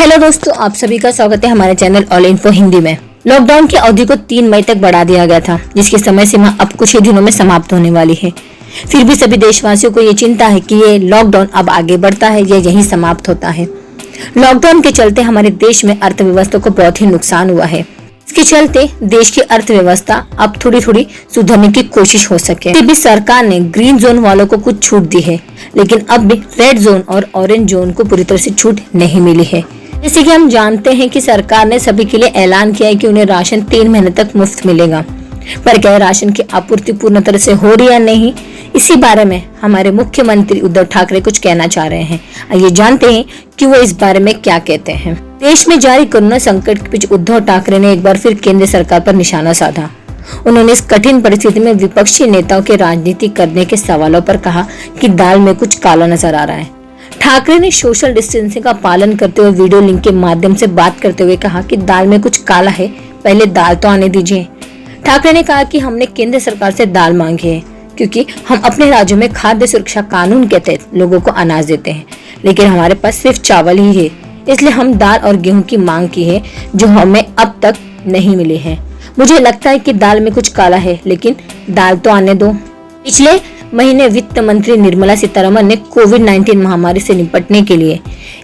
Hello दोस्तों, आप सभी का स्वागत है हमारे चैनल ऑल इन्फो हिंदी में। लॉकडाउन की अवधि को 3 मई तक बढ़ा दिया गया था, जिसकी समय सीमा अब कुछ ही दिनों में समाप्त होने वाली है। फिर भी सभी देशवासियों को ये चिंता है कि ये लॉकडाउन अब आगे बढ़ता है या यहीं समाप्त होता है। लॉकडाउन के चलते हमारे देश में अर्थव्यवस्था को बहुत ही नुकसान हुआ है। इसके चलते देश की अर्थव्यवस्था अब थोड़ी थोड़ी सुधरने की कोशिश हो सके। फिर भी सरकार ने ग्रीन जोन वालों को कुछ छूट दी है, लेकिन अब भी रेड जोन और ऑरेंज जोन को पूरी तरह से छूट नहीं मिली है। जैसे कि हम जानते हैं कि सरकार ने सभी के लिए ऐलान किया है कि उन्हें राशन 3 महीने तक मुफ्त मिलेगा, पर क्या राशन की आपूर्ति पूर्ण तरह से हो रही है या नहीं, इसी बारे में हमारे मुख्यमंत्री उद्धव ठाकरे कुछ कहना चाह रहे हैं। आइए जानते हैं कि वो इस बारे में क्या कहते हैं। देश में जारी कोरोना संकट के बीच उद्धव ठाकरे ने एक बार फिर केंद्र सरकार पर निशाना साधा। उन्होंने इस कठिन परिस्थिति में विपक्षी नेताओं के राजनीति करने के सवालों पर कहा कि दाल में कुछ काला नजर आ रहा है। ठाकरे ने सोशल डिस्टेंसिंग का पालन करते हुए वीडियो लिंक के माध्यम से बात करते हुए कहा कि दाल में कुछ काला है, पहले दाल तो आने दीजिए। ठाकरे ने कहा कि हमने केंद्र सरकार से दाल मांगी है, क्योंकि हम अपने राज्यों में खाद्य सुरक्षा कानून के तहत लोगों को अनाज देते हैं, लेकिन हमारे पास सिर्फ चावल ही है, इसलिए हम दाल और गेहूं की मांग की है, जो हमें अब तक नहीं मिली है। मुझे लगता है कि दाल में कुछ काला है, लेकिन दाल तो आने दो। पिछले महीने वित्त मंत्री निर्मला सीतारमण ने कोविड-19 महामारी से निपटने के लिए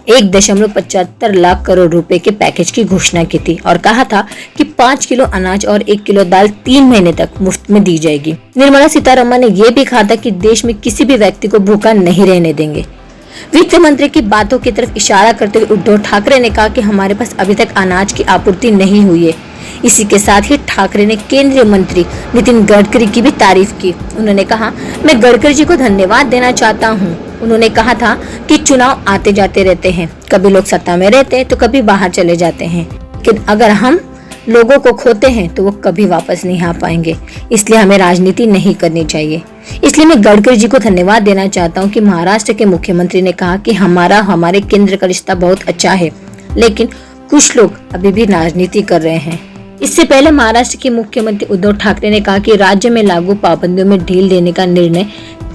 1.75 लाख करोड़ रुपए के पैकेज की घोषणा की थी और कहा था कि 5 किलो अनाज और 1 किलो दाल 3 महीने तक मुफ्त में दी जाएगी। निर्मला सीतारमण ने यह भी कहा था कि देश में किसी भी व्यक्ति को भूखा नहीं रहने देंगे। वित्त मंत्री की बातों की तरफ इशारा करते हुए उद्धव ठाकरे ने कहा कि हमारे पास अभी तक अनाज की आपूर्ति नहीं हुई है। इसी के साथ ही ठाकरे ने केंद्रीय मंत्री नितिन गडकरी की भी तारीफ की। उन्होंने कहा, मैं गडकरी जी को धन्यवाद देना चाहता हूं। उन्होंने कहा था कि चुनाव आते जाते रहते हैं, कभी लोग सत्ता में रहते हैं तो कभी बाहर चले जाते हैं, लेकिन अगर हम लोगों को खोते हैं तो वो कभी वापस नहीं आ पाएंगे, इसलिए हमें राजनीति नहीं करनी चाहिए। इसलिए मैं गडकरी जी को धन्यवाद देना चाहता हूँ कि महाराष्ट्र के मुख्यमंत्री ने कहा कि हमारे केंद्र का रिश्ता बहुत अच्छा है, लेकिन कुछ लोग अभी भी राजनीति कर रहे हैं। इससे पहले महाराष्ट्र के मुख्यमंत्री उद्धव ठाकरे ने कहा कि राज्य में लागू पाबंदियों में ढील देने का निर्णय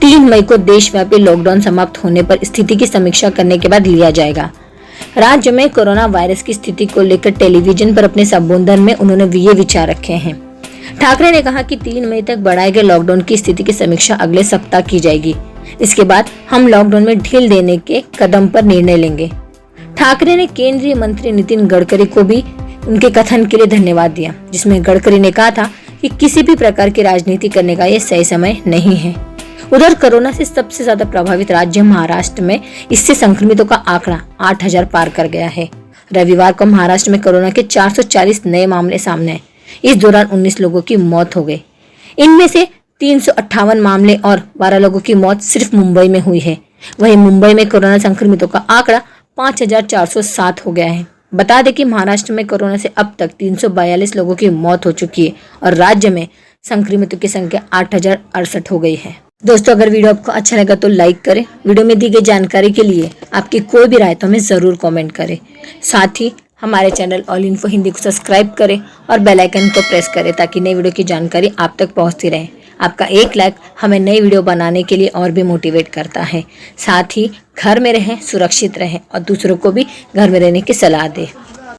3 मई को देशव्यापी लॉकडाउन समाप्त होने पर स्थिति की समीक्षा करने के बाद लिया जाएगा। राज्य में कोरोना वायरस की स्थिति को लेकर टेलीविजन पर अपने संबोधन में उन्होंने ये विचार रखे हैं। ठाकरे ने कहा कि 3 मई तक बढ़ाए गए लॉकडाउन की स्थिति की समीक्षा अगले सप्ताह की जाएगी। इसके बाद हम लॉकडाउन में ढील देने के कदम पर निर्णय लेंगे। ठाकरे ने केंद्रीय मंत्री नितिन गडकरी को भी उनके कथन के लिए धन्यवाद दिया, जिसमें गडकरी ने कहा था कि किसी भी प्रकार की राजनीति करने का यह सही समय नहीं है। उधर कोरोना से सबसे ज्यादा प्रभावित राज्य महाराष्ट्र में इससे संक्रमितों का आंकड़ा 8000 पार कर गया है। रविवार को महाराष्ट्र में कोरोना के 440 नए मामले सामने आए। इस दौरान 19 लोगों की मौत हो गई। इनमें से 358 मामले और 12 लोगों की मौत सिर्फ मुंबई में हुई है। वहीं मुंबई में कोरोना संक्रमितों का आंकड़ा 5407 हो गया है। बता दें कि महाराष्ट्र में कोरोना से अब तक 342 लोगों की मौत हो चुकी है और राज्य में संक्रमितों की संख्या 8068 हो गई है। दोस्तों, अगर वीडियो आपको अच्छा लगा तो लाइक करें। वीडियो में दी गई जानकारी के लिए आपकी कोई भी राय तो हमें जरूर कमेंट करें। साथ ही हमारे चैनल ऑल इन्फो हिंदी को सब्सक्राइब करें और बेल आइकन को प्रेस करें, ताकि नई वीडियो की जानकारी आप तक पहुंचती रहे। आपका एक लाइक हमें नई वीडियो बनाने के लिए और भी मोटिवेट करता है। साथ ही घर में रहें, सुरक्षित रहें और दूसरों को भी घर में रहने की सलाह दें।